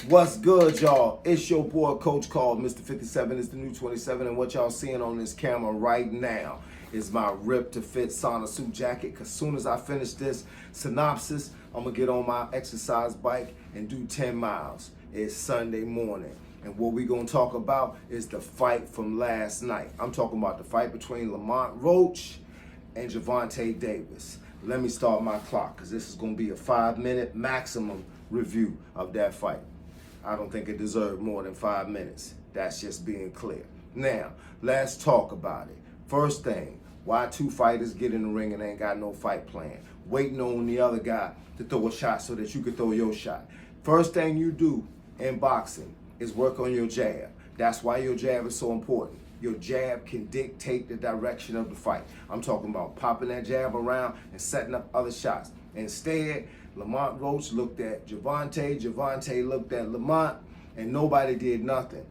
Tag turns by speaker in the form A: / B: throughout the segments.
A: What's good, y'all? It's your boy, Coach called Mr. 57 is the new 27, and what y'all seeing on this camera right now is my Rip to Fit sauna suit jacket. Cause soon as I finish this synopsis, I'm gonna get on my exercise bike and do 10 miles. It's Sunday morning. And what we gonna talk about is the fight from last night. I'm talking about the fight between Lamont Roach and Gervonta Davis. Let me start my clock, because this is gonna be a 5-minute maximum review of that fight. I don't think it deserved more than 5 minutes. That's just being clear. Now, let's talk about it. First thing, why two fighters get in the ring and ain't got no fight plan? Waiting on the other guy to throw a shot so that you can throw your shot. First thing you do in boxing is work on your jab. That's why your jab is so important. Your jab can dictate the direction of the fight. I'm talking about popping that jab around and setting up other shots. Instead, Lamont Roach looked at Gervonta looked at Lamont, and nobody did nothing.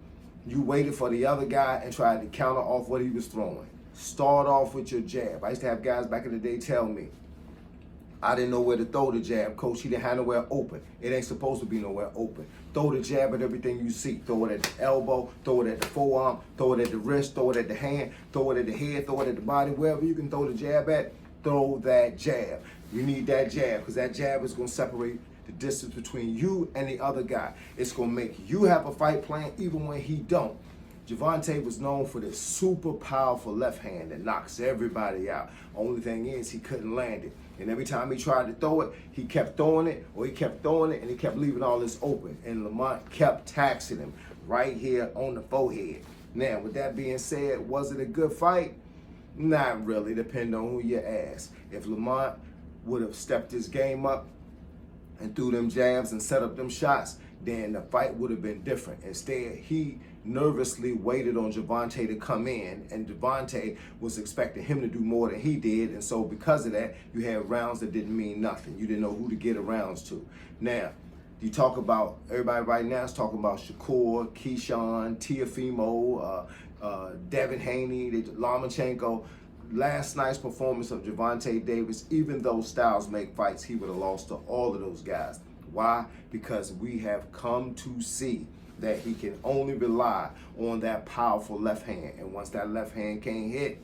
A: You waited for the other guy and tried to counter off what he was throwing. Start off with your jab. I used to have guys back in the day tell me, I didn't know where to throw the jab, coach. He didn't have nowhere open. It ain't supposed to be nowhere open. Throw the jab at everything you see. Throw it at the elbow, throw it at the forearm, throw it at the wrist, throw it at the hand, throw it at the head, throw it at the body. Wherever you can throw the jab at, throw that jab. You need that jab, because that jab is going to separate the distance between you and the other guy. It's going to make you have a fight plan even when he don't. Gervonta was known for this super powerful left hand that knocks everybody out. Only thing is, he couldn't land it. And every time he tried to throw it, he kept throwing it, or he kept throwing it, and he kept leaving all this open. And Lamont kept taxing him right here on the forehead. Now, with that being said, was it a good fight? Not really, depending on who you ask. If Lamont would have stepped his game up and threw them jabs and set up them shots, then the fight would have been different. Instead, he nervously waited on Gervonta to come in, and Gervonta was expecting him to do more than he did, and so because of that, you had rounds that didn't mean nothing. You didn't know who to get rounds to. Now, you talk about, everybody right now is talking about Shakur, Keyshawn, Teofimo, Devin Haney, Lomachenko. Last night's performance of Gervonta Davis, even though styles make fights, he would have lost to all of those guys. Why? Because we have come to see that he can only rely on that powerful left hand. And once that left hand can't hit,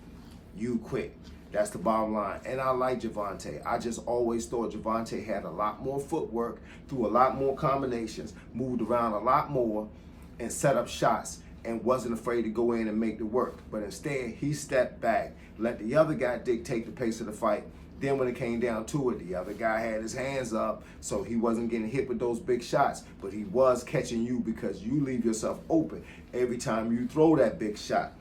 A: you quit. That's the bottom line. And I like Gervonta. I just always thought Gervonta had a lot more footwork, threw a lot more combinations, moved around a lot more, and set up shots, and wasn't afraid to go in and make the work. But instead, he stepped back, let the other guy dictate the pace of the fight. Then when it came down to it, the other guy had his hands up, so he wasn't getting hit with those big shots, but he was catching you because you leave yourself open every time you throw that big shot.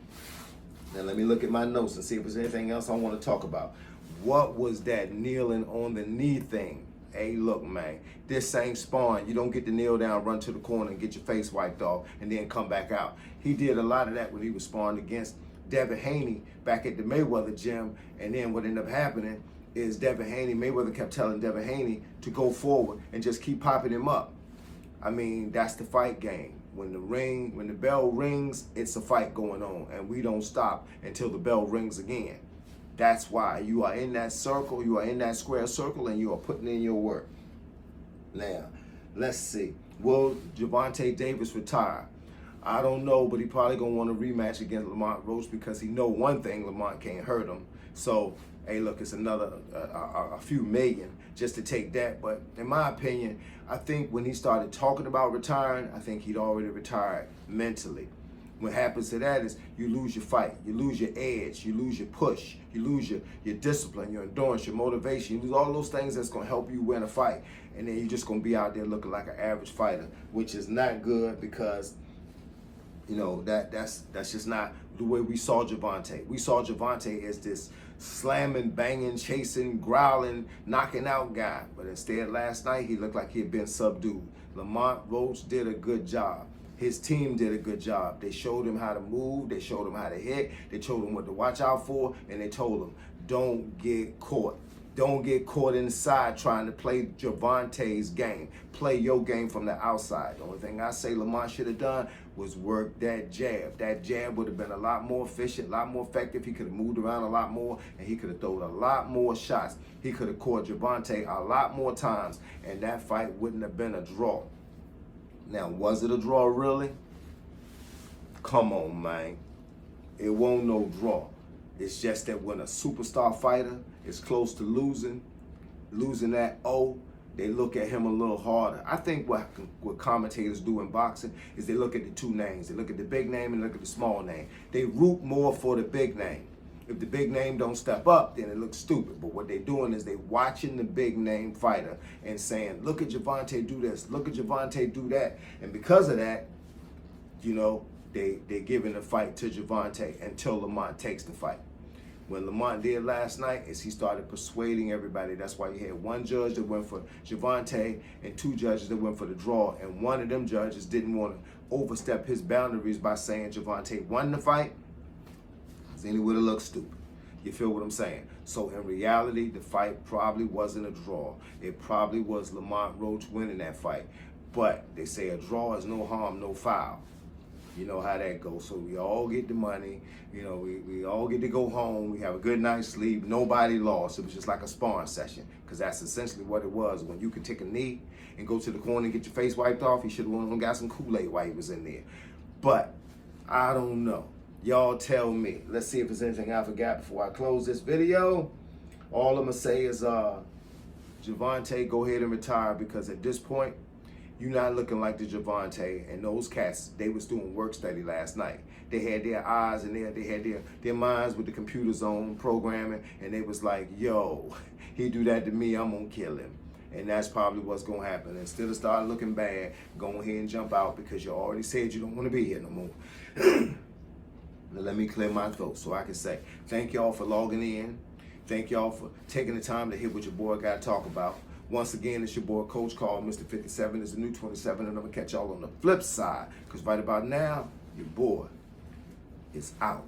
A: Now let me look at my notes and see if there's anything else I want to talk about. What was that kneeling on the knee thing? Hey, look, man, this ain't sparring. You don't get to kneel down, run to the corner, and get your face wiped off, and then come back out. He did a lot of that when he was sparring against Devin Haney back at the Mayweather gym, and then what ended up happening is Mayweather kept telling Devin Haney to go forward and just keep popping him up. I mean, that's the fight game. When the bell rings, it's a fight going on, and we don't stop until the bell rings again. That's why you are in that circle, you are in that square circle, and you are putting in your work. Now, let's see. Will Gervonta Davis retire? I don't know, but he probably gonna want a rematch against Lamont Roach because he know one thing, Lamont can't hurt him. So, hey, look, it's another a few million just to take that. But in my opinion, I think when he started talking about retiring, I think he'd already retired mentally. What happens to that is you lose your fight, you lose your edge, you lose your push, you lose your discipline, your endurance, your motivation. You lose all those things that's going to help you win a fight. And then you're just going to be out there looking like an average fighter, which is not good because, you know, that's just not the way we saw Gervonta. We saw Gervonta as this slamming, banging, chasing, growling, knocking out guy. But instead, last night, he looked like he had been subdued. Lamont Roach did a good job. His team did a good job. They showed him how to move. They showed him how to hit. They told him what to watch out for. And they told him, don't get caught. Don't get caught inside trying to play Gervonta's game. Play your game from the outside. The only thing I say Lamont should have done was work that jab. That jab would have been a lot more efficient, a lot more effective. He could have moved around a lot more, and he could have thrown a lot more shots. He could have caught Gervonta a lot more times, and that fight wouldn't have been a draw. Now, was it a draw really? Come on, man. It won't no draw. It's just that when a superstar fighter is close to losing that O, they look at him a little harder. I think what commentators do in boxing is they look at the two names. They look at the big name and look at the small name. They root more for the big name. If the big name don't step up, then it looks stupid. But what they're doing is they watching the big name fighter and saying, look at Gervonta do this, look at Gervonta do that. And because of that, you know, they're giving the fight to Gervonta until Lamont takes the fight. What Lamont did last night is he started persuading everybody. That's why you had one judge that went for Gervonta and two judges that went for the draw. And one of them judges didn't want to overstep his boundaries by saying Gervonta won the fight. Then he would have looked stupid. You feel what I'm saying? So in reality, the fight probably wasn't a draw. It probably was Lamont Roach winning that fight. But they say a draw is no harm, no foul. You know how that goes. So we all get the money. You know, we all get to go home. We have a good night's sleep. Nobody lost. It was just like a sparring session, because that's essentially what it was. When you could take a knee and go to the corner and get your face wiped off, you should have went and got some Kool-Aid while he was in there. But I don't know. Y'all tell me. Let's see if there's anything I forgot before I close this video. All I'm going to say is, Gervonta, go ahead and retire, because at this point, you're not looking like the Gervonta. And those cats, they was doing work study last night. They had their eyes and they had their minds with the computers on programming, and they was like, yo, he do that to me, I'm going to kill him. And that's probably what's going to happen. Instead of start looking bad, go ahead and jump out, because you already said you don't want to be here no more. Let me clear my throat so I can say thank y'all for logging in. Thank y'all for taking the time to hear what your boy got to talk about. Once again, it's your boy Coach called Mr. 57. It's the new 27, and I'm going to catch y'all on the flip side, because right about now, your boy is out.